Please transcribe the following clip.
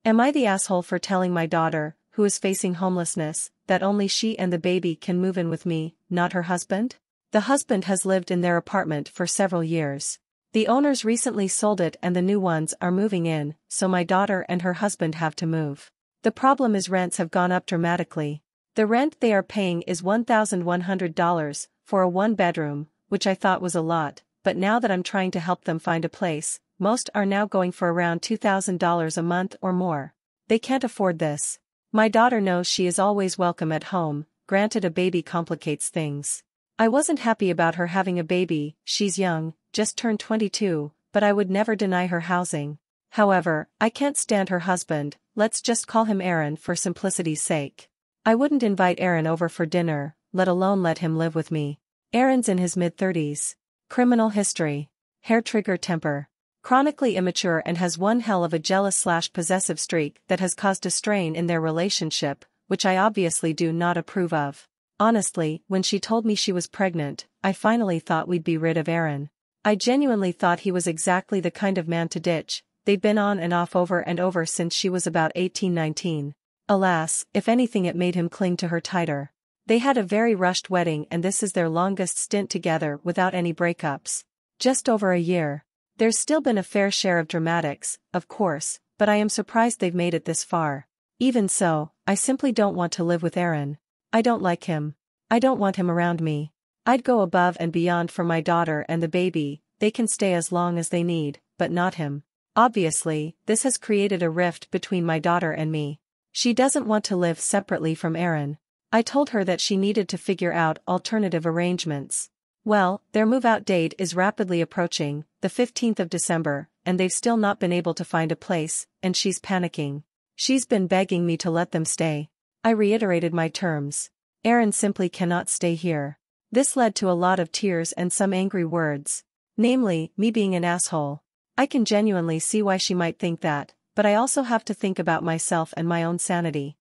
Am I the asshole for telling my daughter, who is facing homelessness, that only she and the baby can move in with me, not her husband? The husband has lived in their apartment for several years. The owners recently sold it and the new ones are moving in, so my daughter and her husband have to move. The problem is rents have gone up dramatically. The rent they are paying is $1,100 for a one-bedroom, which I thought was a lot, but now that I'm trying to help them find a place, most are now going for around $2,000 a month or more. They can't afford this. My daughter knows she is always welcome at home, granted a baby complicates things. I wasn't happy about her having a baby, she's young, just turned 22, but I would never deny her housing. However, I can't stand her husband, let's just call him Aaron for simplicity's sake. I wouldn't invite Aaron over for dinner, let alone let him live with me. Aaron's in his mid-30s. Criminal history. Hair-trigger temper. Chronically immature and has one hell of a jealous/possessive streak that has caused a strain in their relationship, which I obviously do not approve of. Honestly, when she told me she was pregnant, I finally thought we'd be rid of Aaron. I genuinely thought he was exactly the kind of man to ditch. They'd been on and off over and over since she was about 18-19. Alas, if anything it made him cling to her tighter. They had a very rushed wedding and this is their longest stint together without any breakups. Just over a year. There's still been a fair share of dramatics, of course, but I am surprised they've made it this far. Even so, I simply don't want to live with Aaron. I don't like him. I don't want him around me. I'd go above and beyond for my daughter and the baby, they can stay as long as they need, but not him. Obviously, this has created a rift between my daughter and me. She doesn't want to live separately from Aaron. I told her that she needed to figure out alternative arrangements. Well, their move-out date is rapidly approaching, the 15th of December, and they've still not been able to find a place, and she's panicking. She's been begging me to let them stay. I reiterated my terms. Aaron simply cannot stay here. This led to a lot of tears and some angry words. Namely, me being an asshole. I can genuinely see why she might think that, but I also have to think about myself and my own sanity.